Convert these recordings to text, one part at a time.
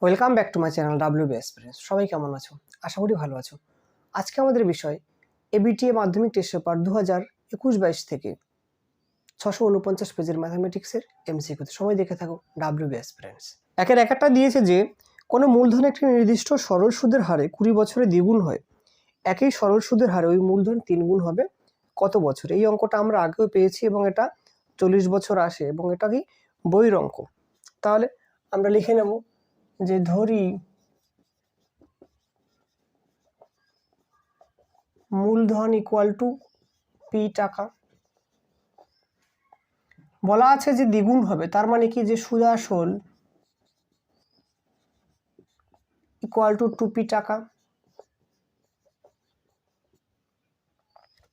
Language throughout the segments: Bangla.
Welcome back to my channel WB experience. সবাই কেমন আছো? আশা করি ভালো আছো। আজকে আমাদের বিষয় এবিটিএ মাধ্যমিক টেস্ট পেপার 2021-22 থেকে 649 পেজের ম্যাথামেটিক্সের এমসিকিউ। সবাই দেখে থাকো ডাব্লিউবি এক্সপিরিয়েন্স। একের একটা দিয়েছে যে কোনো মূলধন একটি নির্দিষ্ট সরল সুদের হারে 20 বছরে দ্বিগুণ হয়, একই সরল সুদের হারে ওই মূলধন 3 গুণ হবে কত বছরে? এই অঙ্কটা আমরা আগেও পেয়েছি এবং এটা 40 বছর আসে এবং এটা কি বইয়ের অঙ্ক। তাহলে আমরা লিখে নেব যে ধরি মূলধন ইকুয়াল টু পি টাকা, বলা আছে যে দ্বিগুণ হবে, তার মানে কি যে সুদ আসল ইকুয়াল টু 2p টাকা।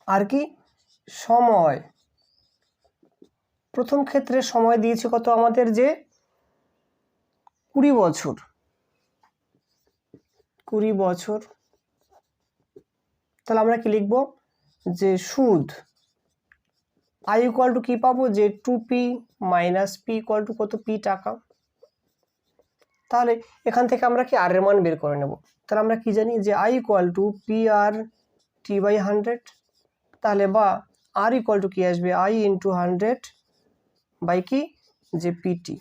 আর কি সময়, প্রথম ক্ষেত্রে সময় দিয়েছে কত আমাদের, যে 20 বছর। 20 বছর, তাহলে আমরা কি লিখব যে সুদ আই ইকুয়াল টু কি পাবো, যে 2p minus P equal to কত, পি টাকা। তাহলে এখান থেকে আমরা কি আর এর মান বের করে নেব। তাহলে আমরা কি জানি যে I equal to P R T by 100, তাহলে বা আর ইকুয়াল টু কি আসবে, আই ইন্টু 100 বাই কি, যে পিটি।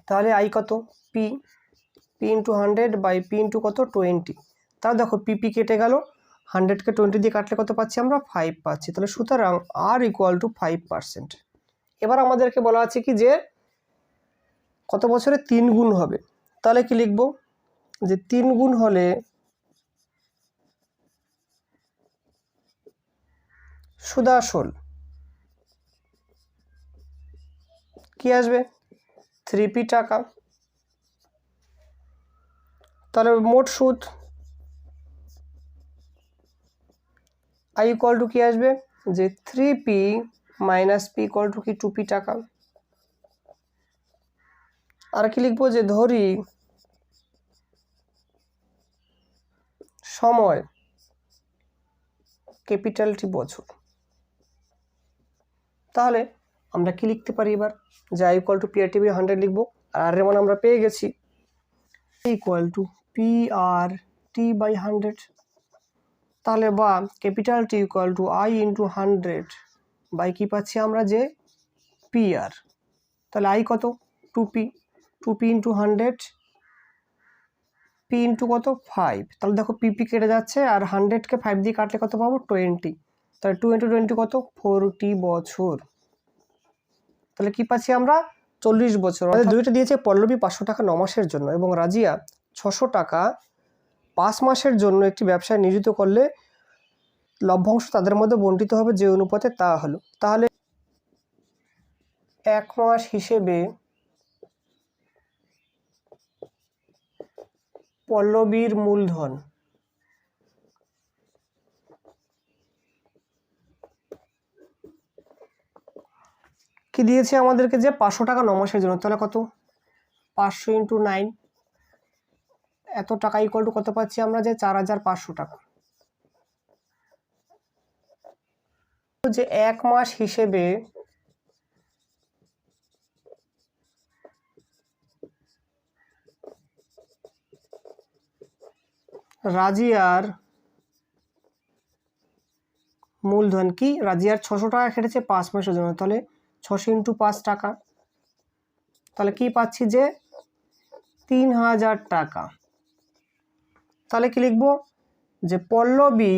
তাহলে আই কত, P, P into 100 by P into কত, 20। তাহলে দেখো পিপি কেটে গেল, 100কে 20 দিয়ে কাটলে কত পাচ্ছি আমরা, 5 পাচ্ছি। তাহলে সুতরাং আর ইকুয়াল টু 5%। এবার আমাদেরকে বলা আছে কি যে কত বছরে 3 গুণ হবে। তাহলে কি লিখব যে 3 গুণ হলে সুদ আসল কি আসবে, 3p টাকা। তাহলে মোট সুদ আই ইকুয়াল টু কি আসবে, যে 3p minus P equal to কি 2p টাকা। আর কি লিখবো, যে ধরি সময় ক্যাপিটাল টি বছর। তাহলে আমরা কি লিখতে পারি এবার, যে I equal to P R T by 100 লিখবো, আর এর মান আমরা পেয়ে গেছি equal to P R T by 100। তাহলে বা capital T equal to I into 100 by কি পাচ্ছি আমরা, যে পি আর। তাহলে আই কত, 2p ইন্টু 100, পি ইন্টু কত, 5। তাহলে দেখো পিপি কেটে যাচ্ছে, আর 100কে 5 দিয়ে কাটলে কত পাবো, 20। তাহলে 2 ইন্টু 20 কত, 40 বছর। তাহলে কি পাচ্ছি আমরা, 40 বছর। আমাদের দুইটা দিয়েছে পল্লবী 500 টাকা 9 মাসের জন্য এবং রাজিয়া 600 টাকা 5 মাসের জন্য একটি ব্যবসায় নিয়োজিত করলে লভ্যাংশ তাদের মধ্যে বণ্টিত হবে যে অনুপাতে, তা হলো। তাহলে 1 মাস হিসেবে পল্লবীর মূলধন কি দিয়েছে আমাদেরকে, যে 500 টাকা 9 মাসের জন্য। তাহলে কত, 500 ইন্টু 9, এত টাকা ইকুয়াল টু কত পাচ্ছি আমরা, যে 4500 টাকা। যে 1 মাস হিসেবে রাজিয়ার মূলধন কি, রাজিয়ার 600 টাকা খেটেছে 5 মাসের জন্য। তাহলে 600 ইন্টু 5 টাকা, তাহলে কি পাচ্ছি, যে 3000 টাকা। তাহলে কি লিখবো, যে পল্লবী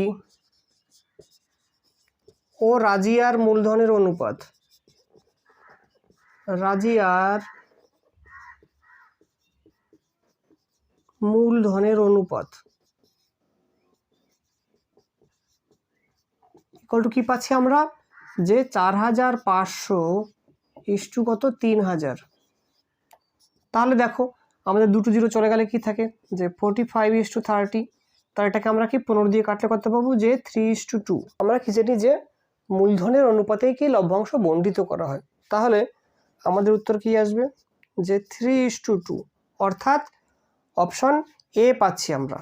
ও রাজিয়ার মূলধনের অনুপাত, রাজিয়ার মূলধনের অনুপাত ইকুয়াল টু কি পাচ্ছি আমরা, যে 4500 ইস্টু কত, 3000। তাহলে দেখো আমাদের দুটো জিরো চলে গেলে কি থাকে, যে 45:30। তাহলে এটাকে আমরা কি 15 দিয়ে কাটলে করতে পারবো, যে 3:2। আমরা কি জানি যে মূলধনের অনুপাতেই কি লভ্যাংশ বণ্টিত করা হয়। তাহলে আমাদের উত্তর কি আসবে, যে 3:2, অর্থাৎ অপশন এ পাচ্ছি আমরা।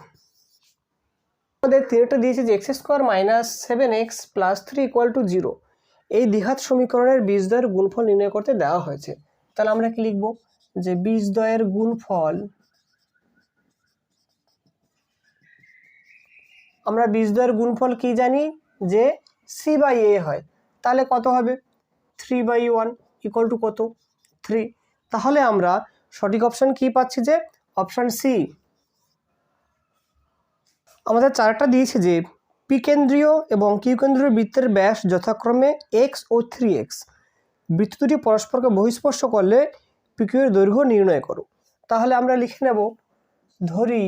আমাদের তিনটা দিয়েছে যে x² - 7x + 3 = 0। এই দ্বিঘাত সমীকরণের বীজদ্বয়ের গুণফল নির্ণয় করতে দেওয়া হয়েছে। তাহলে আমরা কি লিখব, যে বীজদ্বয়ের গুণফল আমরা বীজদ্বয়ের গুণফল কি জানি যে c/a হয়, তাহলে কত হবে 3/1 ইকুয়াল টু কত 3। তাহলে আমরা সঠিক অপশন কি পাচ্ছি যে অপশন সি। আমাদের চারটা দিয়েছে যে পি কেন্দ্রীয় এবং কিউ কেন্দ্রীয় বৃত্তের ব্যাস যথাক্রমে এক্স ও 3x, বৃত্ত দুটি পরস্পরকে বহিঃস্পর্শ করলে পিকিউ এর দৈর্ঘ্য নির্ণয় করো। তাহলে আমরা লিখে নেব, ধরি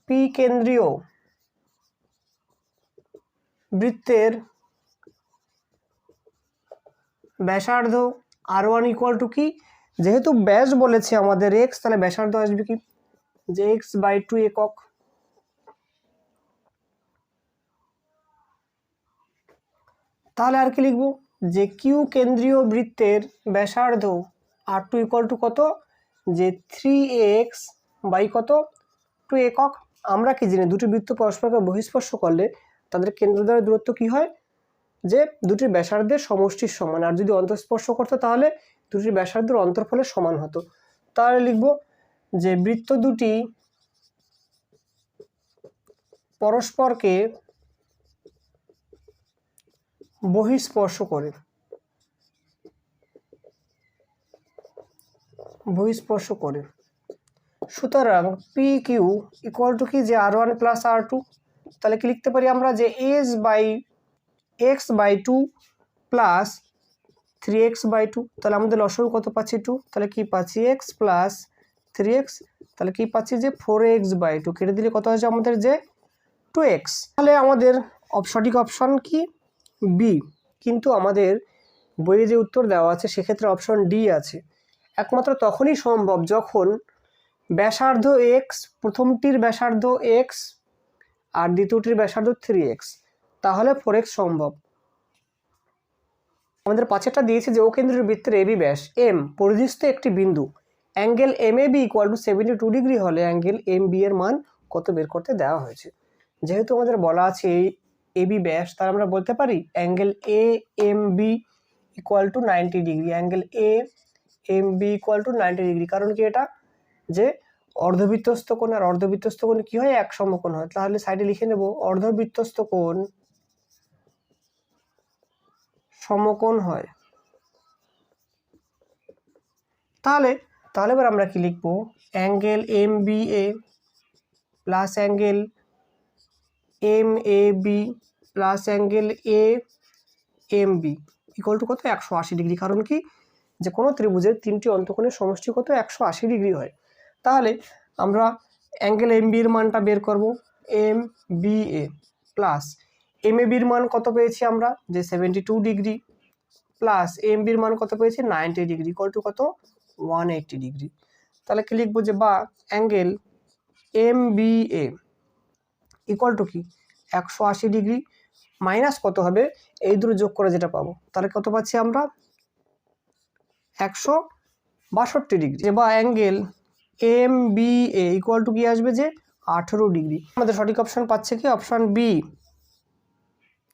পি কেন্দ্রীয় বৃত্তের ব্যাসার্ধ r1 ইকুয়াল টু কি, যেহেতু ব্যাস বলেছে আমাদের x, তাহলে ব্যাসার্ধ আসবে কি যে x/2 একক। তাহলে আর কি লিখব যে কিউ কেন্দ্রীয় বৃত্তের ব্যাসার্ধ r2 ইকুয়াল টু কত যে 3x বাই কত 2 একক। আমরা কি জানি দুটি বৃত্ত পরস্পরকে বহিঃস্পর্শ করলে তাদের কেন্দ্রদ্বয়ের দূরত্ব কি হয় যে দুটি ব্যাসার্ধের সমষ্টির সমান, আর যদি অন্তঃস্পর্শ করতো তাহলে দুটি ব্যাসার্ধের অন্তরফলের সমান হতো। তাহলে লিখব যে বৃত্ত দুটি পরস্পরকে বহিঃস্পর্শ করে, সুতরাং পি কিউ ইকুয়াল টু কি যে r1 প্লাস r2। তাহলে কি লিখতে পারি আমরা যে x/2 প্লাস 3x/2। তাহলে আমাদের লসাগু কত পাচ্ছি 2, তাহলে কি পাচ্ছি x প্লাস 3x, তাহলে কি পাচ্ছি যে 4x/2, কেটে দিলে কত হচ্ছে আমাদের যে 2x। তাহলে আমাদের সঠিক অপশন কি বি। কিন্তু আমাদের বইয়ে যে উত্তর দেওয়া আছে সেক্ষেত্রে অপশন ডি আছে। একমাত্র তখনই সম্ভব যখন ব্যাসার্ধ x, প্রথমটির ব্যাসার্ধ x আর দ্বিতীয়টির ব্যাসার্ধ 3x, তাহলে 4x সম্ভব। আমাদের পাঁচেরটা দিয়েছে যে ও কেন্দ্রীয় বৃত্তের এবি ব্যাস m পরিধিস্থ একটি বিন্দু angle MAB equal to 72 degree হলে অ্যাঙ্গেল MB এর মান কত বের করতে দেওয়া হয়েছে। যেহেতু আমাদের বলা আছে এবি ব্যাস, তাহলে আমরা বলতে পারি angle AMB equal to 90 degree, angle AMB equal to 90 degree. কারণ কি এটা যে অর্ধবৃত্তস্থ কোণ, আর অর্ধবৃত্তস্থ কোণ কি হয় এক সমকোণ হয়। তাহলে সাইডে লিখে নেব অর্ধবৃত্তস্থ কোণ সমকোণ হয়। তাহলে এবার আমরা কি লিখব angle MBA plus angle MAB plus angle AMB equal to কত 180 ডিগ্রি। কারণ কি যে কোনো ত্রিভুজের তিনটি অন্তকোণের সমষ্টি কত 180 ডিগ্রি হয়। তাহলে আমরা অ্যাঙ্গেল MB এর মানটা বের করব, MBA প্লাস MAB এর মান কত পেয়েছি আমরা যে 72 ডিগ্রি প্লাস MB এর মান কত পেয়েছি 90 ডিগ্রি ইকুয়াল টু কত 180 ডিগ্রি। তাহলে কি লিখবো যে বা অ্যাঙ্গেল MBA ইকুয়াল টু কি 180 ডিগ্রি মাইনাস কত হবে এই দুটো যোগ করে যেটা পাবো, তাহলে কত পাচ্ছি আমরা 162 ডিগ্রি। বা অ্যাঙ্গেল MBA ইকুয়াল টু কি আসবে যে 18 ডিগ্রি। আমাদের সঠিক অপশন পাচ্ছে কি অপশন বি।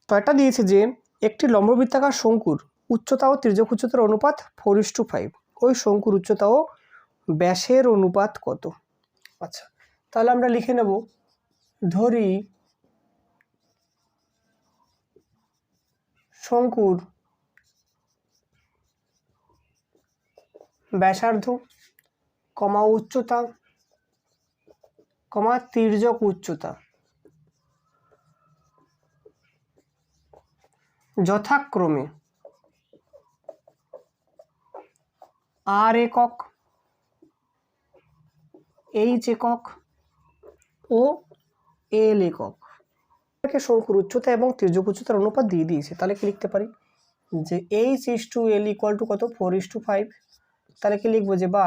ছয়টা দিয়েছে যে একটি লম্ববৃত্তাকার শঙ্কুর উচ্চতা ও তির্যক উচ্চতার অনুপাত 4:5, ওই শঙ্কুর উচ্চতা ও ব্যাসের অনুপাত কত। আচ্ছা, তাহলে আমরা লিখে নেব ধরি শঙ্কুর ব্যাসার্ধ কমা উচ্চতা কমা তির্যক উচ্চতা যথাক্রমে r একক, h একক ও l একক। শঙ্কুর উচ্চতা এবং তির্যক উচ্চতার অনুপাত দিয়ে দিয়েছে। তাহলে কি লিখতে পারি যে h/l ইকুয়াল টু কত 4:5। তাহলে কি লিখবো যে বা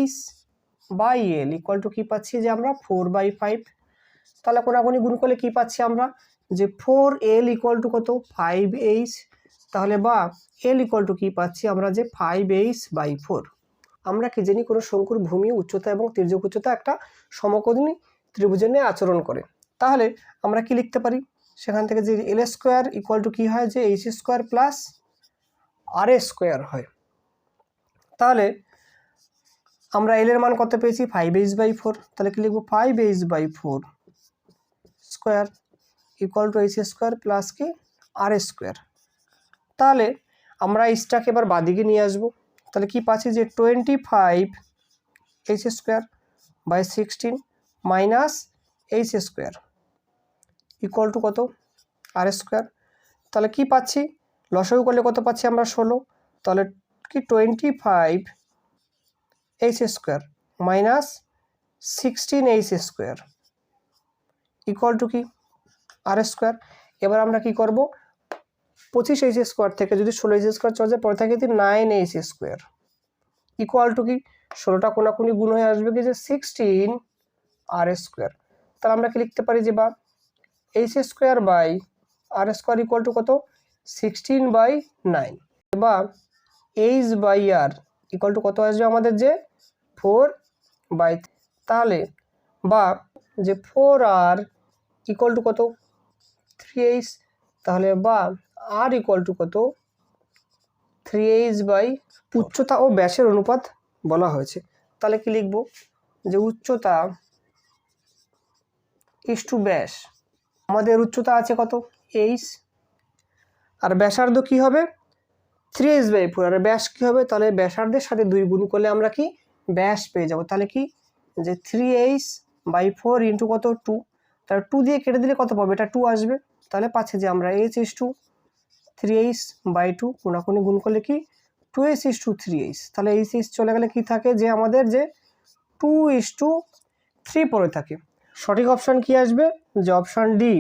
h/l ইকুয়াল টু কি পাচ্ছি যে আমরা 4/5। তাহলে কোনাকুনি গুণ করলে কি পাচ্ছি আমরা যে 4l ইকুয়াল টু কত 5h। তাহলে বা l ইকুয়াল টু কি পাচ্ছি আমরা যে 5h/4। আমরা কি জানি কোনো শঙ্কুর ভূমি উচ্চতা এবং তির্যক উচ্চতা একটা সমকোণী ত্রিভুজের নিয়ে আচরণ করে। তাহলে আমরা কি লিখতে পারি সেখান থেকে যে l স্কোয়ার ইকুয়াল টু কি হয় যে h square plus r square হয়। তাহলে আমরা এল এর মান কত পেয়েছি 5h/4, তাহলে কি লিখবো 5h/4 square equal two h square plus কি আর স্কোয়ার। তাহলে আমরা এইচটাকে এবার বাদিকে নিয়ে আসবো, তাহলে কি পাচ্ছি যে 25h square by 16 minus h square equal to কত আর স্কোয়ার। তাহলে কি পাচ্ছি লসাগু করলে কত পাচ্ছি আমরা 16, তাহলে কি 25h square minus 16h square equal two কি আর স্কোয়ার। এবার আমরা কি করব 25h স্কোয়ার থেকে যদি 16h স্কোয়ার চলে যায় পরে থাকে 9h স্কোয়ার ইকুয়াল টু কি 16টা কোনাকুনি গুণ হয়ে আসবে কি যে 16 আর স্কোয়ার। তাহলে আমরা কি লিখতে পারি যে বা h square by R square equal to কত 16/9 বা h/r ইকুয়াল টু কত আসবে আমাদের যে 4/3। তাহলে বা যে 4r ইকুয়াল টু কত 3h, তাহলে বা r ইকুয়াল টু কত 3h/। উচ্চতা ও ব্যাসের অনুপাত বলা হয়েছে, তাহলে কি লিখব যে উচ্চতা ইস টু ব্যাস। আমাদের উচ্চতা আছে কত h, আর ব্যাসার্ধ কি হবে 3h/4, আর ব্যাস কি হবে তাহলে ব্যাসার্ধের সাথে 2 গুণ করলে আমরা কি ব্যাস পেয়ে যাব। তাহলে কি যে 3h/4 ইন্টু কত 2, তাহলে 2 দিয়ে কেটে দিলে কত পাবে এটা 2 আসবে। তাহলে পাচ্ছি যে আমরা h ইস টু 3h/2 কোনাকুনি গুণ করলে কি 2h ইস টু 3h, তাহলে h চলে গেলে কি থাকে যে আমাদের যে 2:3 পড়ে থাকে। সঠিক অপশান কি আসবে যে অপশান ডি